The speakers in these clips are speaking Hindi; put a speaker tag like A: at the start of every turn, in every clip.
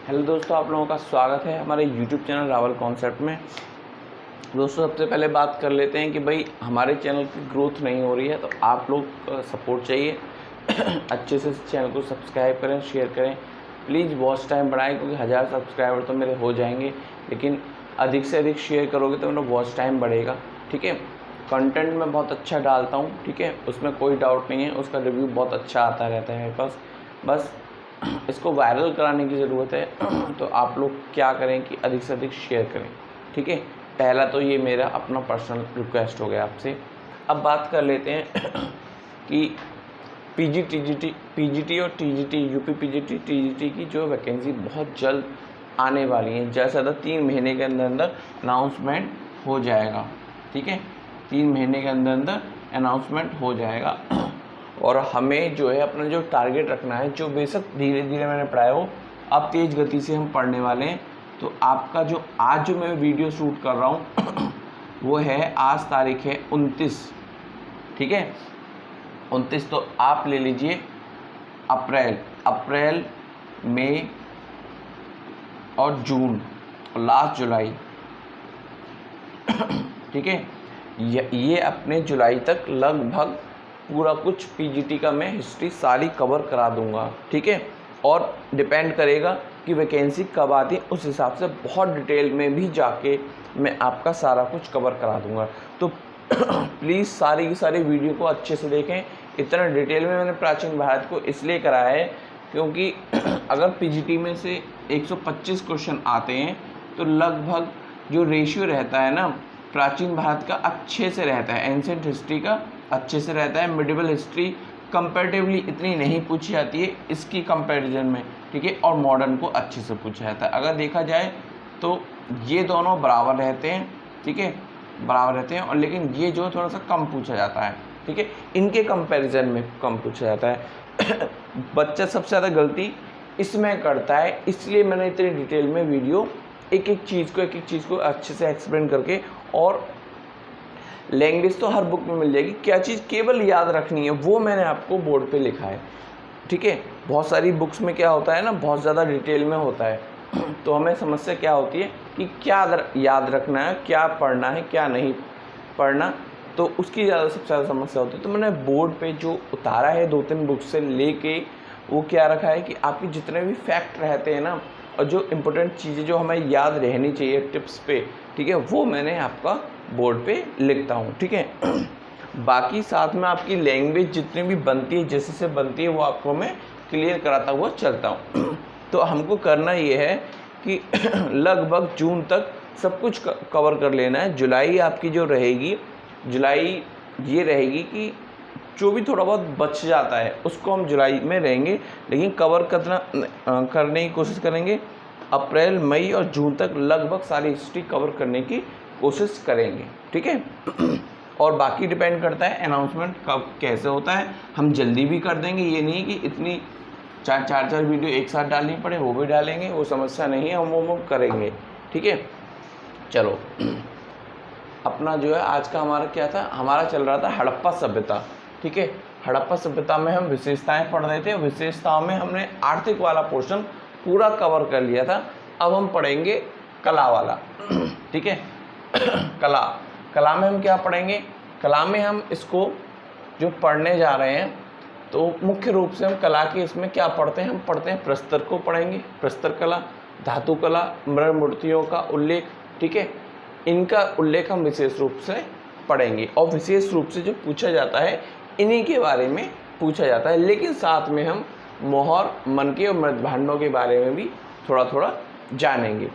A: हेलो दोस्तों, आप लोगों का स्वागत है हमारे YouTube चैनल रावल कॉन्सेप्ट में। दोस्तों, सबसे पहले बात कर लेते हैं कि भाई हमारे चैनल की ग्रोथ नहीं हो रही है, तो आप लोग सपोर्ट चाहिए। अच्छे से इस चैनल को सब्सक्राइब करें, शेयर करें, प्लीज़ वॉच टाइम बढ़ाएं, क्योंकि 1000 सब्सक्राइबर तो मेरे हो जाएंगे, लेकिन अधिक से अधिक शेयर करोगे तो मेरा वॉच टाइम बढ़ेगा। ठीक है, कंटेंट मैं बहुत अच्छा डालता हूँ, ठीक है, उसमें कोई डाउट नहीं है, उसका रिव्यू बहुत अच्छा आता रहता है मेरे पास। बस इसको वायरल कराने की ज़रूरत है। तो आप लोग क्या करें कि अधिक से अधिक शेयर करें। ठीक है, पहला तो ये मेरा अपना पर्सनल रिक्वेस्ट हो गया आपसे। अब बात कर लेते हैं कि पीजीटी और टीजीटी, यूपी पीजीटी टीजीटी की जो वैकेंसी बहुत जल्द आने वाली है। जैसे ज़्यादा 3 महीने के अंदर अंदर अनाउंसमेंट हो जाएगा। ठीक है, 3 महीने के अंदर अंदर अनाउंसमेंट हो जाएगा। और हमें जो है अपना जो टारगेट रखना है, जो बेशक धीरे धीरे मैंने पढ़ाया हो, अब तेज़ गति से हम पढ़ने वाले हैं। तो आपका जो आज जो मैं वीडियो शूट कर रहा हूँ वो है, आज तारीख है 29। ठीक है, 29। तो आप ले लीजिए अप्रैल, मई और जून और लास्ट जुलाई। ठीक है, ये अपने जुलाई तक लगभग पूरा कुछ पीजीटी का मैं हिस्ट्री सारी कवर करा दूंगा। ठीक है, और डिपेंड करेगा कि वैकेंसी कब आती है, उस हिसाब से बहुत डिटेल में भी जाके मैं आपका सारा कुछ कवर करा दूंगा। तो प्लीज़ सारी की सारी वीडियो को अच्छे से देखें। इतना डिटेल में मैंने प्राचीन भारत को इसलिए कराया है क्योंकि अगर पीजीटी में से 125 क्वेश्चन आते हैं तो लगभग जो रेशियो रहता है ना, प्राचीन भारत का अच्छे से रहता है, एंशिएंट हिस्ट्री का अच्छे से रहता है, मिडिवल हिस्ट्री कंपैरेटिवली इतनी नहीं पूछी जाती है इसकी कंपैरिजन में। ठीक है, और मॉडर्न को अच्छे से पूछा जाता है। अगर देखा जाए तो ये दोनों बराबर रहते हैं। ठीक है, बराबर रहते हैं, और लेकिन ये जो थोड़ा सा कम पूछा जाता है। ठीक है, इनके कंपैरिजन में कम पूछा जाता है। बच्चा सबसे ज़्यादा गलती इसमें करता है, इसलिए मैंने इतनी डिटेल में वीडियो एक एक चीज़ को अच्छे से एक्सप्लेन करके, और लैंग्वेज तो हर बुक में मिल जाएगी, क्या चीज़ केवल याद रखनी है वो मैंने आपको बोर्ड पे लिखा है। ठीक है, बहुत सारी बुक्स में क्या होता है ना, बहुत ज़्यादा डिटेल में होता है। तो हमें समस्या क्या होती है कि क्या याद रखना है, क्या पढ़ना है, क्या नहीं पढ़ना, तो उसकी सबसे ज़्यादा समस्या होती है। तो मैंने बोर्ड पे जो उतारा है 2-3 बुक से लेके, वो क्या रखा है कि आपके जितने भी फैक्ट रहते हैं ना, और जो इम्पोर्टेंट चीज़ें जो हमें याद रहनी चाहिए टिप्स पे, ठीक है, वो मैंने आपका बोर्ड पे लिखता हूँ। ठीक है, बाकी साथ में आपकी लैंग्वेज जितनी भी बनती है, जैसे से बनती है, वो आपको मैं क्लियर कराता हुआ चलता हूँ। तो हमको करना ये है कि लगभग जून तक सब कुछ कवर कर लेना है। जुलाई आपकी जो रहेगी, जुलाई ये रहेगी कि जो भी थोड़ा बहुत बच जाता है उसको हम जुलाई में रहेंगे, लेकिन कवर करने की कोशिश करेंगे। अप्रैल, मई और जून तक लगभग सारी हिस्ट्री कवर करने की कोशिश करेंगे। ठीक है, और बाकी डिपेंड करता है अनाउंसमेंट कब कैसे होता है। हम जल्दी भी कर देंगे, ये नहीं कि इतनी 4 वीडियो एक साथ डालनी पड़े, वो भी डालेंगे, वो समस्या नहीं है, हम वो करेंगे। ठीक है, चलो अपना जो है आज का हमारा क्या था, हमारा चल रहा था हड़प्पा सभ्यता। ठीक है, हड़प्पा सभ्यता में हम विशेषताएं पढ़ रहे थे, विशेषताओं में हमने आर्थिक वाला पोर्शन पूरा कवर कर लिया था। अब हम पढ़ेंगे कला वाला। ठीक है, कला में हम क्या पढ़ेंगे, कला में हम इसको जो पढ़ने जा रहे हैं, तो मुख्य रूप से हम कला के इसमें क्या पढ़ते हैं, हम पढ़ते हैं प्रस्तर को पढ़ेंगे, प्रस्तर कला, धातु कला, मृण मूर्तियों का उल्लेख। ठीक है, इनका उल्लेख हम विशेष रूप से पढ़ेंगे, और विशेष रूप से जो पूछा जाता है इन्हीं के बारे में पूछा जाता है, लेकिन साथ में हम मोहर, मनके और मृदभांडों के बारे में भी थोड़ा थोड़ा जानेंगे।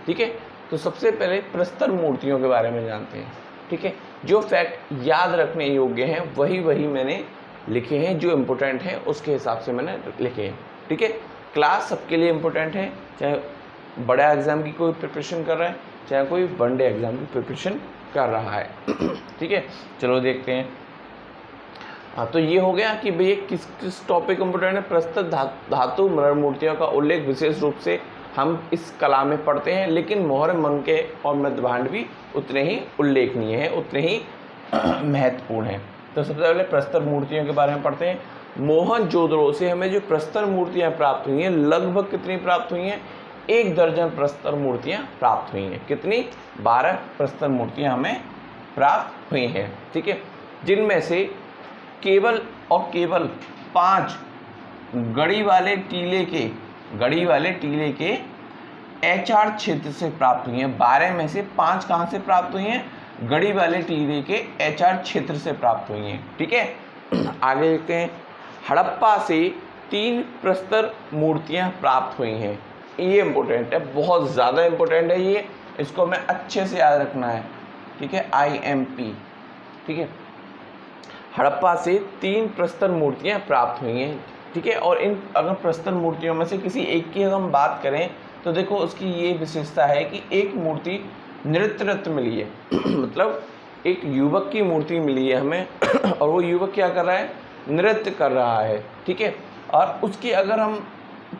A: ठीक है, तो सबसे पहले प्रस्तर मूर्तियों के बारे में जानते हैं। ठीक है, जो फैक्ट याद रखने योग्य हैं वही मैंने लिखे हैं, जो इम्पोर्टेंट हैं उसके हिसाब से मैंने लिखे हैं। ठीक है, क्लास सबके लिए इम्पोर्टेंट है, चाहे बड़ा एग्ज़ाम की कोई प्रिपरेशन कर रहा है, चाहे कोई वनडे एग्ज़ाम की प्रिपरेशन कर रहा है। ठीक है, चलो देखते हैं। हाँ, तो ये हो गया कि भैया किस किस टॉपिक इम्पोर्टेंट है। प्रस्तुत धातु मृण मूर्तियों का उल्लेख विशेष रूप से हम इस कला में पढ़ते हैं, लेकिन मोहर, मनके और मृदभांड भी उतने ही उल्लेखनीय हैं, उतने ही महत्वपूर्ण हैं। तो सबसे पहले प्रस्तर मूर्तियों के बारे में पढ़ते हैं। मोहनजोदड़ो से हमें जो प्रस्तर मूर्तियाँ प्राप्त हुई हैं, लगभग कितनी प्राप्त हुई हैं, 1 दर्जन प्रस्तर मूर्तियाँ प्राप्त हुई हैं। कितनी? 12 प्रस्तर मूर्तियाँ हमें प्राप्त हुई हैं, ठीक है, जिनमें से केवल और केवल 5 गढ़ी वाले टीले के एचआर क्षेत्र से प्राप्त हुई हैं। 12 में से 5 कहाँ से प्राप्त हुई हैं? गढ़ी वाले टीले के एचआर क्षेत्र से प्राप्त हुई हैं, ठीक है। आगे देखते हैं, हड़प्पा से 3 प्रस्तर मूर्तियां प्राप्त हुई हैं। ये इम्पोर्टेंट है, बहुत ज़्यादा इम्पोर्टेंट है ये, इसको हमें अच्छे से याद रखना है, ठीक है, IMP, ठीक है। हड़प्पा से 3 प्रस्तर मूर्तियां प्राप्त हुई हैं, ठीक है। और इन अगर प्रस्तर मूर्तियों में से किसी एक की अगर हम बात करें तो देखो उसकी ये विशेषता है कि एक मूर्ति नृत्यरत मिली है मतलब एक युवक की मूर्ति मिली है हमें और वो युवक क्या कर रहा है? नृत्य कर रहा है, ठीक है। और उसकी अगर हम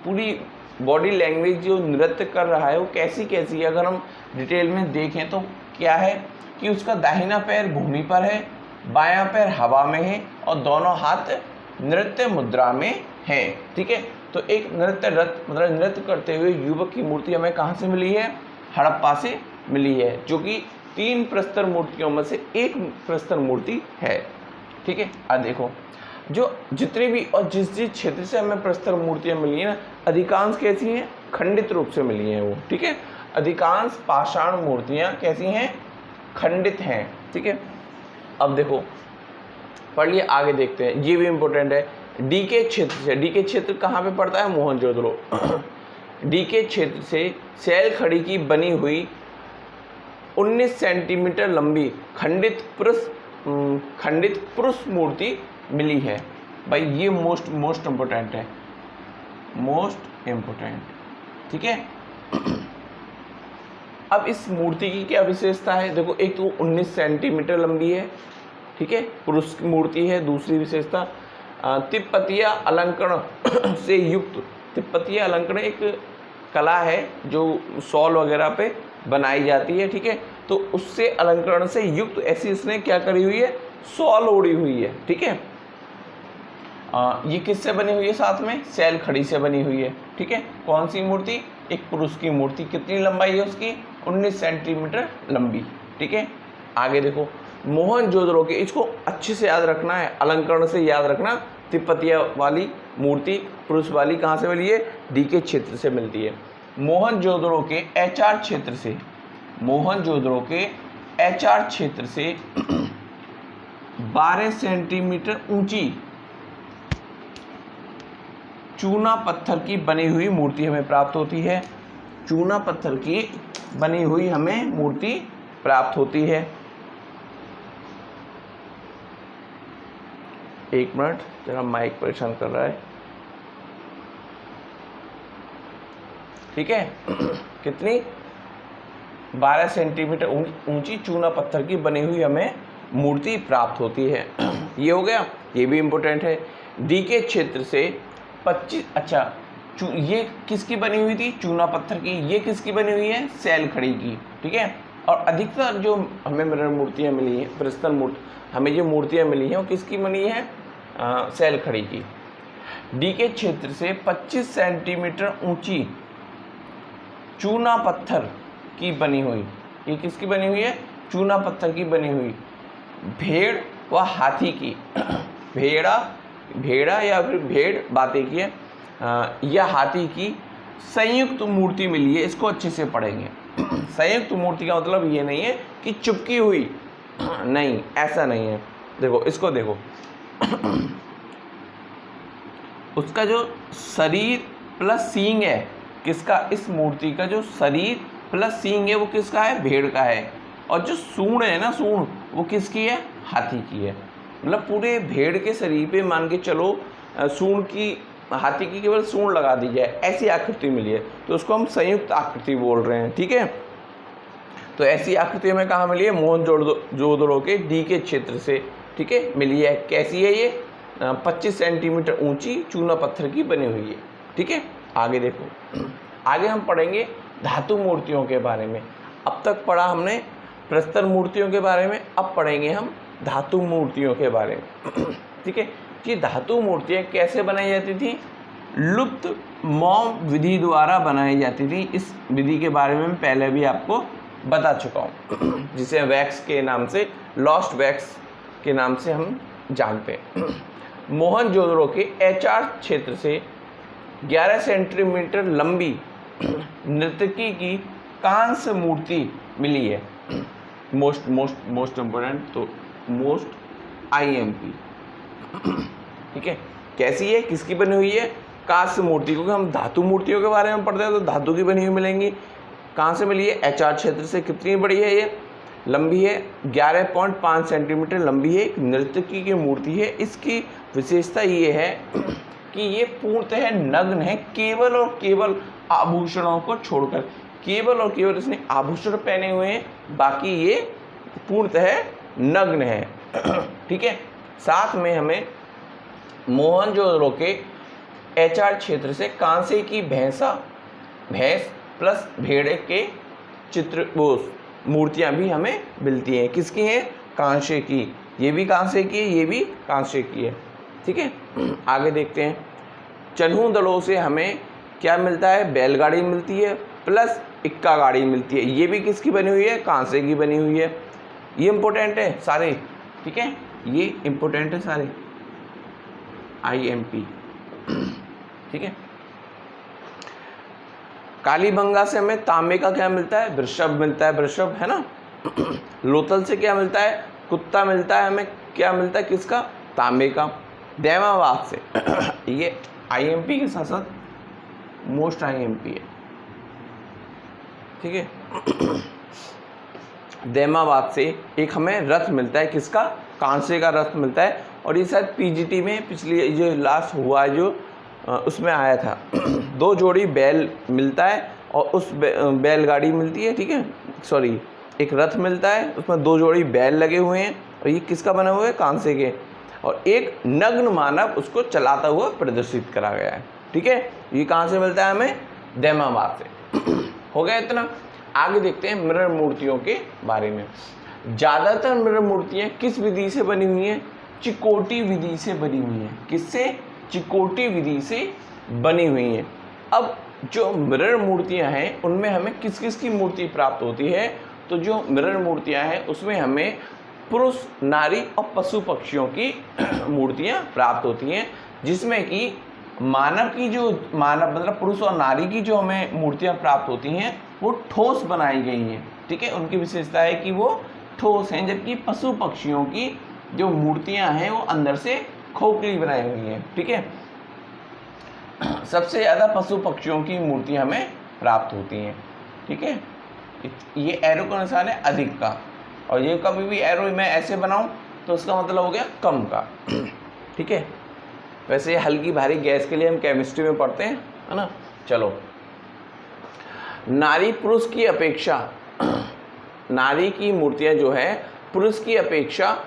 A: पूरी बॉडी लैंग्वेज जो नृत्य कर रहा है वो कैसी कैसी है अगर हम डिटेल में देखें तो क्या है कि उसका दाहिना पैर भूमि पर है, बायां पैर हवा में है और दोनों हाथ नृत्य मुद्रा में है, ठीक है। तो एक नृत्यरत मतलब नृत्य करते हुए युवक की मूर्ति हमें कहाँ से मिली है? हड़प्पा से मिली है, जो कि 3 प्रस्तर मूर्तियों में से एक प्रस्तर मूर्ति है, ठीक है। अब देखो जो जितनी भी और जिस क्षेत्र से हमें प्रस्तर मूर्तियाँ मिली हैं ना, अधिकांश कैसी हैं? खंडित रूप से मिली हैं वो, ठीक है। अधिकांश पाषाण मूर्तियाँ कैसी हैं? खंडित हैं, ठीक है। अब देखो पढ़ लिए, आगे देखते हैं, ये भी इम्पोर्टेंट है। डी के क्षेत्र से, डी के क्षेत्र कहाँ पे पड़ता है? मोहनजोदड़ो। डी के क्षेत्र से सैल खड़ी की बनी हुई 19 सेंटीमीटर लंबी खंडित पुरुष मूर्ति मिली है। भाई ये मोस्ट इम्पोर्टेंट है, मोस्ट इम्पोर्टेंट, ठीक है। अब इस मूर्ति की क्या विशेषता है? देखो एक तो 19 सेंटीमीटर लंबी है, ठीक है, पुरुष की मूर्ति है। दूसरी विशेषता तिब्बतीय अलंकरण से युक्त, तिब्बतीय अलंकरण एक कला है जो शॉल वगैरह पे बनाई जाती है, ठीक है। तो उससे अलंकरण से युक्त ऐसी इसने क्या करी हुई है? शॉल ओढ़ी हुई है, ठीक है। ये किससे बनी हुई है? साथ में सैल खड़ी से बनी हुई है, ठीक है। कौन सी मूर्ति? एक पुरुष की मूर्ति। कितनी लंबाई है उसकी? 19 सेंटीमीटर लंबी, ठीक है। आगे देखो, मोहनजोदड़ो के, इसको अच्छे से याद रखना है, अलंकरण से याद रखना। तिब्बतीय वाली मूर्ति पुरुष वाली कहाँ से मिली है? डी के क्षेत्र से मिलती है। मोहनजोदड़ो के एचआर क्षेत्र से, मोहनजोदड़ो के एचआर क्षेत्र से 12 सेंटीमीटर ऊंची चूना पत्थर की बनी हुई मूर्ति हमें प्राप्त होती है। चूना पत्थर की बनी हुई हमें मूर्ति प्राप्त होती है। एक मिनट, जरा माइक परेशान कर रहा है, ठीक है। कितनी? 12 सेंटीमीटर ऊंची चूना पत्थर की बनी हुई हमें मूर्ति प्राप्त होती है। ये हो गया, ये भी इम्पोर्टेंट है। डी के क्षेत्र से 25, अच्छा ये किसकी बनी हुई थी? चूना पत्थर की। ये किसकी बनी हुई है? सैल खड़ी की, ठीक है। और अधिकतर जो हमें मिरर मूर्तियाँ मिली हैं, प्रस्तर मूर्ति हमें जो मूर्तियाँ मिली हैं वो किसकी बनी है? सैल खड़ी की। डी के क्षेत्र से 25 सेंटीमीटर ऊंची चूना पत्थर की बनी हुई, ये किसकी बनी हुई है? चूना पत्थर की बनी हुई भेड़ व हाथी की भेड़ा या फिर भेड़ बातें की है या हाथी की संयुक्त मूर्ति मिली है। इसको अच्छे से पढ़ेंगे। संयुक्त मूर्ति का मतलब ये नहीं है कि चिपकी हुई, नहीं, ऐसा नहीं है। देखो इसको देखो उसका जो शरीर प्लस सींग है, किसका? इस मूर्ति का जो शरीर प्लस सींग है वो किसका है? भेड़ का है। और जो सूंड है ना, सूंड, वो किसकी है? हाथी की है। मतलब पूरे भेड़ के शरीर पे मान के चलो सूंड की, हाथी की केवल सूंड लगा दी जाए, ऐसी आकृति मिली है, तो उसको हम संयुक्त आकृति बोल रहे हैं, ठीक है। तो ऐसी आकृति हमें कहाँ मिली है? मोहनजोदड़ो के डी के क्षेत्र से, ठीक है, मिली है। कैसी है ये? 25 सेंटीमीटर ऊंची चूना पत्थर की बनी हुई है, ठीक है। आगे देखो, आगे हम पढ़ेंगे धातु मूर्तियों के बारे में। अब तक पढ़ा हमने प्रस्तर मूर्तियों के बारे में, अब पढ़ेंगे हम धातु मूर्तियों के बारे में, ठीक है। कि धातु मूर्तियाँ कैसे बनाई जाती थी? लुप्त मोम विधि द्वारा बनाई जाती थी। इस विधि के बारे में पहले भी आपको बता चुका हूँ, जिसे वैक्स के नाम से, लॉस्ट वैक्स के नाम से हम जानते हैं। मोहनजोदड़ो के HR क्षेत्र से 11 सेंटीमीटर लंबी नर्तकी की कांस्य मूर्ति मिली है। मोस्ट इम्पोर्टेंट, तो मोस्ट IMP, ठीक है। कैसी है, किसकी बनी हुई है? कांस्य मूर्ति, क्योंकि हम धातु मूर्तियों के बारे में पढ़ते हैं तो धातु की बनी हुई मिलेंगी। कहाँ से मिली है? HR क्षेत्र से। कितनी बड़ी है ये? लंबी है, 11.5 सेंटीमीटर लंबी है, एक नर्तकी की मूर्ति है। इसकी विशेषता ये है कि ये पूर्णतः नग्न है, केवल और केवल आभूषणों को छोड़कर। केवल और केवल इसने आभूषण पहने हुए हैं, बाकी ये पूर्णतः नग्न है, ठीक है। साथ में हमें मोहनजोदड़ो के HR क्षेत्र से कांसे की भैंस प्लस भेड़े के चित्र, वो मूर्तियाँ भी हमें मिलती हैं। किसकी हैं? कांसे की। ये भी कांसे की है, ये भी कांसे की है, ठीक है। आगे देखते हैं। चन्हू दलों से हमें क्या मिलता है? बैलगाड़ी मिलती है प्लस इक्का गाड़ी मिलती है। ये भी किसकी बनी हुई है? कांसे की बनी हुई है। ये इम्पोर्टेंट है सारे, ठीक है, ये इम्पोर्टेंट है सारे, IMP, ठीक है। कालीबंगा से हमें तांबे का क्या मिलता है? वृषभ मिलता है, वृषभ है ना। लोथल से क्या मिलता है? कुत्ता मिलता है। हमें क्या मिलता है? किसका? तांबे का। दैमाबाद से ये IMP के साथ साथ मोस्ट IMP है, ठीक है। दैमाबाद से एक हमें रथ मिलता है। किसका? कांसे का रथ मिलता है। और ये शायद PGT में पिछली जो लास्ट हुआ है जो उसमें आया था। 2 जोड़ी बैल मिलता है और उस बैलगाड़ी मिलती है, ठीक है, सॉरी, एक रथ मिलता है, उसमें 2 जोड़ी बैल लगे हुए हैं और ये किसका बना हुआ है? कांसे के। और एक नग्न मानव उसको चलाता हुआ प्रदर्शित करा गया है, ठीक है। ये कहाँ से मिलता है? हमें दैमाबाद से। हो गया इतना। आगे देखते हैं मिरर मूर्तियों के बारे में। ज़्यादातर मिरर मूर्तियाँ किस विधि से बनी हुई हैं? चिकोटी विधि से बनी हुई हैं। किससे? चिकोटी विधि से बनी हुई हैं। अब जो मिरर मूर्तियां हैं उनमें हमें किस किस की मूर्ति प्राप्त होती है? तो जो मिरर मूर्तियां हैं उसमें हमें पुरुष, नारी और पशु पक्षियों की मूर्तियां प्राप्त होती हैं, जिसमें कि मानव की जो मतलब पुरुष और नारी की जो हमें मूर्तियां प्राप्त होती हैं वो ठोस बनाई गई हैं, ठीक है। उनकी विशेषता है कि वो ठोस हैं, जबकि पशु पक्षियों की जो मूर्तियां हैं वो अंदर से खोखली बनाई हुई हैं, ठीक है। सबसे ज़्यादा पशु पक्षियों की मूर्तियां हमें प्राप्त होती हैं, ठीक है। ये एरो का निशान है अधिक का, और ये कभी भी एरो मैं ऐसे बनाऊं तो उसका मतलब हो गया कम का, ठीक है। वैसे ये हल्की भारी गैस के लिए हम केमिस्ट्री में पढ़ते हैं, है ना। चलो, नारी पुरुष की अपेक्षा, नारी की मूर्तियां जो है पुरुष की अपेक्षा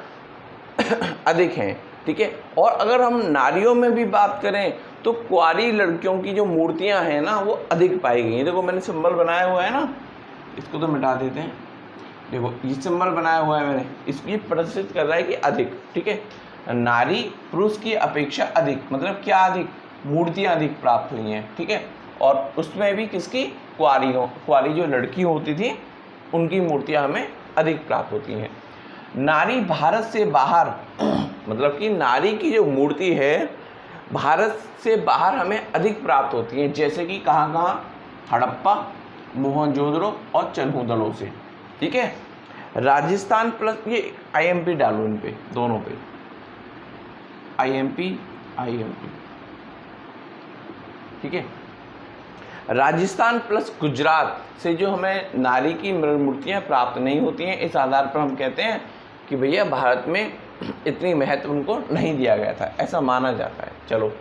A: अधिक हैं, ठीक है। और अगर हम नारियों में भी बात करें तो कुंवारी लड़कियों की जो मूर्तियां हैं ना वो अधिक पाई गई हैं। देखो मैंने सिंबल बनाया हुआ है ना, इसको तो मिटा देते हैं। देखो ये सिंबल बनाया हुआ है मैंने, इसकी प्रदर्शित कर रहा है कि अधिक, ठीक है। नारी पुरुष की अपेक्षा अधिक, मतलब क्या अधिक? मूर्तियां अधिक प्राप्त हुई हैं, ठीक है। और उसमें भी किसकी? कुंवारी जो लड़की होती थी उनकी मूर्तियां हमें अधिक प्राप्त होती हैं। नारी भारत से बाहर मतलब कि नारी की जो मूर्ति है भारत से बाहर हमें अधिक प्राप्त होती हैं, जैसे कि कहाँ कहाँ? हड़प्पा, मोहनजोदड़ो और चन्हू दलों से, ठीक है। राजस्थान प्लस ये IMP डालो इन पे, दोनों पे IMP, ठीक है। राजस्थान प्लस गुजरात से जो हमें नारी की मूर्तियाँ प्राप्त नहीं होती हैं, इस आधार पर हम कहते हैं कि भैया भारत में इतनी महत्व उनको नहीं दिया गया था, ऐसा माना जाता है। चलो,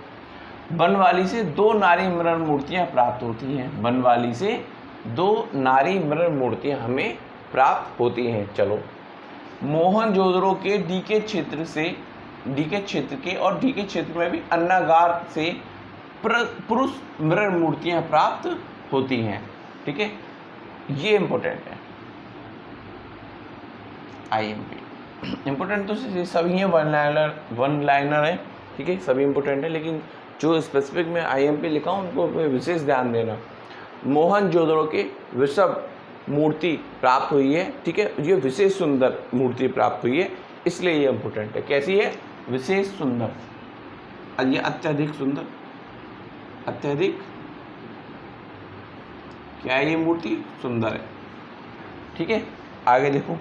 A: बनवाली से 2 नारी मिरर मूर्तियाँ प्राप्त होती हैं। बनवाली से 2 नारी मिरर मूर्तियाँ हमें प्राप्त होती हैं। चलो, मोहनजोदड़ो के DK क्षेत्र से, DK क्षेत्र के और DK क्षेत्र में भी अन्नागार से पुरुष मिरर मूर्तियाँ प्राप्त होती हैं, ठीक है। ये इम्पोर्टेंट है, IMP इम्पोर्टेंट तो सभी हैं, वन लाइनर है, ठीक है, सभी इम्पोर्टेंट है, लेकिन जो स्पेसिफिक में IMP लिखा हूँ उनको विशेष ध्यान देना। मोहनजोदड़ो की वृषभ मूर्ति प्राप्त हुई है, ठीक है, ये विशेष सुंदर मूर्ति प्राप्त हुई है, इसलिए ये इम्पोर्टेंट है। कैसी है? विशेष सुंदर, और ये अत्यधिक सुंदर, अत्यधिक क्या है? ये मूर्ति सुंदर है, ठीक है। आगे देखो,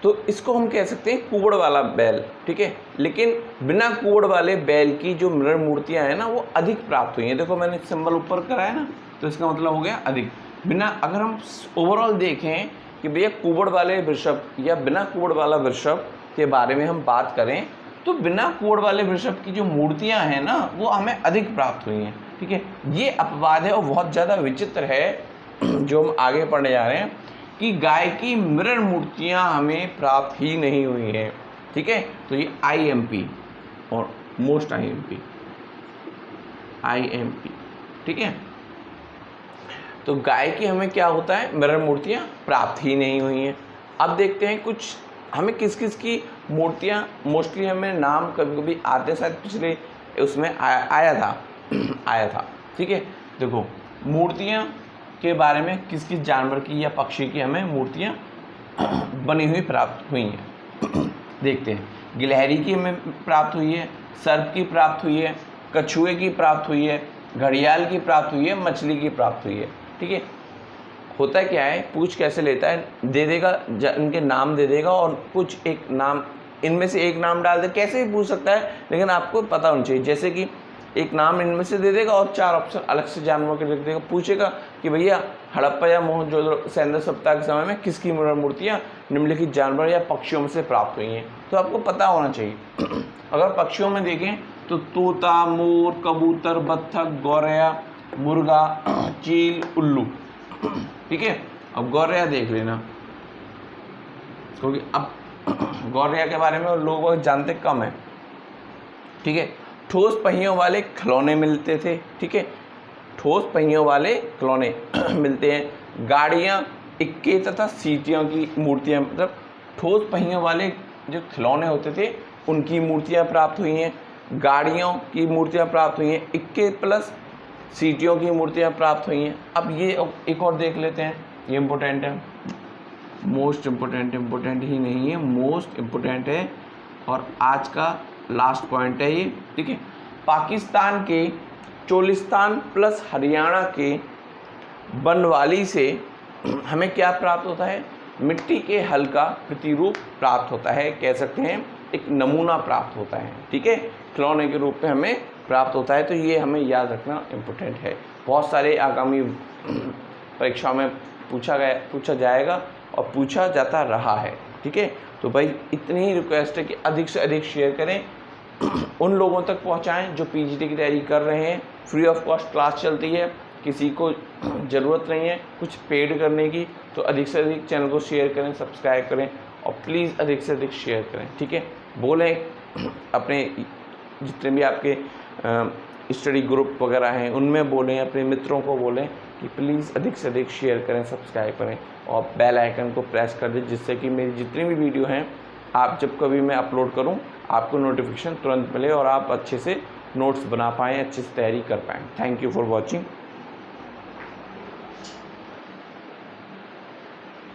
A: तो इसको हम कह सकते हैं कुबड़ वाला बैल, ठीक है, लेकिन बिना कुबड़ वाले बैल की जो मिरर मूर्तियां हैं ना वो अधिक प्राप्त हुई हैं। देखो मैंने सिंबल ऊपर कराया ना, तो इसका मतलब हो गया अधिक। बिना, अगर हम ओवरऑल देखें कि भैया कुबड़ वाले वृषभ या बिना कुबड़ वाला वृषभ के बारे में हम बात करें, तो बिना कुबड़ वाले वृषभ की जो मूर्तियां हैं ना वो हमें अधिक प्राप्त हुई हैं, ठीक है। ये अपवाद है और बहुत ज़्यादा विचित्र है जो हम आगे पढ़ने जा रहे हैं, कि गाय की मिरर मूर्तियां हमें प्राप्त ही नहीं हुई हैं, ठीक है। तो ये IMP और मोस्ट IMP, ठीक है। तो गाय की हमें क्या होता है? मिरर मूर्तियां प्राप्त ही नहीं हुई हैं। अब देखते हैं कुछ हमें किस किस की मूर्तियां, मोस्टली हमें नाम कभी कभी आते, शायद पिछले उसमें आया था, ठीक है। देखो मूर्तियां के बारे में किस किस जानवर की या पक्षी की हमें मूर्तियां बनी हुई प्राप्त हुई हैं। देखते हैं, गिलहरी की हमें प्राप्त हुई है, सर्प की प्राप्त हुई है, कछुए की प्राप्त हुई है, घड़ियाल की प्राप्त हुई है, मछली की प्राप्त हुई है, ठीक है। होता क्या है, पूछ कैसे लेता है, दे देगा, इनके नाम दे देगा और कुछ एक नाम, इनमें से एक नाम डाल दे, कैसे भी पूछ सकता है, लेकिन आपको पता होना चाहिए। जैसे कि एक नाम इनमें से दे देगा और 4 ऑप्शन अलग से जानवरों के लिख देगा, पूछेगा कि भैया हड़प्पा या मोहनजोदड़ो सैन्य सप्ताह के समय में किसकी मूर्तियाँ निम्नलिखित जानवर या पक्षियों में से प्राप्त हुई हैं, तो आपको पता होना चाहिए। अगर पक्षियों में देखें तो तोता, मोर, कबूतर, बत्तख, गौरैया, मुर्गा, चील, उल्लू, ठीक है। अब गौरैया देख लेना, क्योंकि अब गौरैया के बारे में लोग बहुत जानते कम है, ठीक है। ठोस पहियों वाले खिलौने मिलते थे, ठीक है, ठोस पहियों वाले खिलौने मिलते हैं। गाड़ियाँ, इक्के तथा सीटियों की मूर्तियाँ, मतलब ठोस पहियों वाले जो खिलौने होते थे उनकी मूर्तियाँ प्राप्त हुई हैं, गाड़ियों की मूर्तियाँ प्राप्त हुई हैं, इक्के प्लस सीटियों की मूर्तियाँ प्राप्त हुई हैं। अब ये एक और देख लेते हैं, ये इम्पोर्टेंट है, मोस्ट इम्पोर्टेंट ही नहीं है, मोस्ट इम्पोर्टेंट है और आज का लास्ट पॉइंट है ये, ठीक है। पाकिस्तान के चोलिस्तान प्लस हरियाणा के बनवाली से हमें क्या प्राप्त होता है? मिट्टी के हल का प्रतिरूप प्राप्त होता है, कह सकते हैं एक नमूना प्राप्त होता है, ठीक है, खिलौने के रूप में हमें प्राप्त होता है। तो ये हमें याद रखना इम्पोर्टेंट है। बहुत सारे आगामी परीक्षाओं में पूछा जाएगा और पूछा जाता रहा है, ठीक है। तो भाई इतनी ही रिक्वेस्ट है कि अधिक से अधिक शेयर करें, उन लोगों तक पहुंचाएं जो PGT की तैयारी कर रहे हैं। फ्री ऑफ कॉस्ट क्लास चलती है, किसी को ज़रूरत नहीं है कुछ पेड करने की, तो अधिक से अधिक चैनल को शेयर करें, सब्सक्राइब करें और प्लीज़ अधिक से अधिक शेयर करें, ठीक है। बोलें अपने जितने भी आपके स्टडी ग्रुप वगैरह हैं उनमें बोलें, अपने मित्रों को बोलें कि प्लीज़ अधिक से अधिक शेयर करें, सब्सक्राइब करें और बेल आइकन को प्रेस कर दें, जिससे कि मेरी जितनी भी वीडियो हैं आप जब कभी मैं अपलोड करूं आपको नोटिफिकेशन तुरंत मिले और आप अच्छे से नोट्स बना पाएँ, अच्छे से तैयारी कर पाएँ। Thank you for watching.